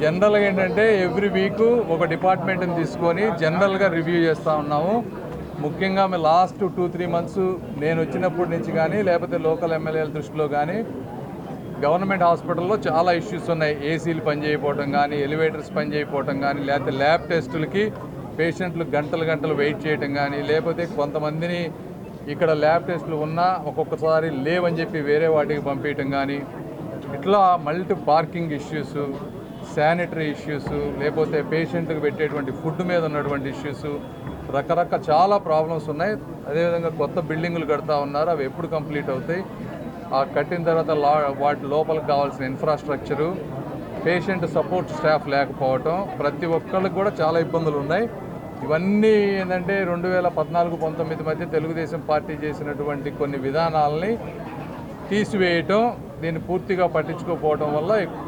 జనరల్గా ఏంటంటే every week ఒక డిపార్ట్మెంట్ని తీసుకొని జనరల్గా రివ్యూ చేస్తూ ఉన్నాము. ముఖ్యంగా మేము లాస్ట్ 2-3 మంత్స్ నేను వచ్చినప్పటి నుంచి కానీ లేకపోతే లోకల్ ఎమ్మెల్యేల దృష్టిలో కానీ గవర్నమెంట్ హాస్పిటల్లో చాలా ఇష్యూస్ ఉన్నాయి. ఏసీలు పనిచేయకపోవటం కానీ, ఎలివేటర్స్ పనిచేయకపోవటం కానీ, లేకపోతే ల్యాబ్ టెస్టులకి పేషెంట్లు గంటలు వెయిట్ చేయటం కానీ, లేకపోతే కొంతమందిని ఇక్కడ ల్యాబ్ టెస్టులు ఉన్నా ఒక్కొక్కసారి లేవని చెప్పి వేరే వాటికి పంపించడం కానీ, ఇట్లా multi parking issues, sanitary issues, లేకపోతే పేషెంట్కి పెట్టేటువంటి ఫుడ్ మీద ఉన్నటువంటి ఇష్యూస్, రకరకాల చాలా ప్రాబ్లమ్స్ ఉన్నాయి. అదేవిధంగా కొత్త బిల్డింగులు కడతా ఉన్నారు, అవి ఎప్పుడు కంప్లీట్ అవుతాయి, ఆ కట్టిన తర్వాత వాటి లోపలికి కావాల్సిన ఇన్ఫ్రాస్ట్రక్చరు, పేషెంట్ సపోర్ట్ స్టాఫ్ లేకపోవటం, ప్రతి ఒక్కళ్ళకి కూడా చాలా ఇబ్బందులు ఉన్నాయి. ఇవన్నీ ఏంటంటే 2014-19 మధ్య తెలుగుదేశం పార్టీ చేసినటువంటి కొన్ని విధానాలని తీసివేయటం, దీన్ని పూర్తిగా పట్టించుకోకపోవడం వల్ల ఎక్కువ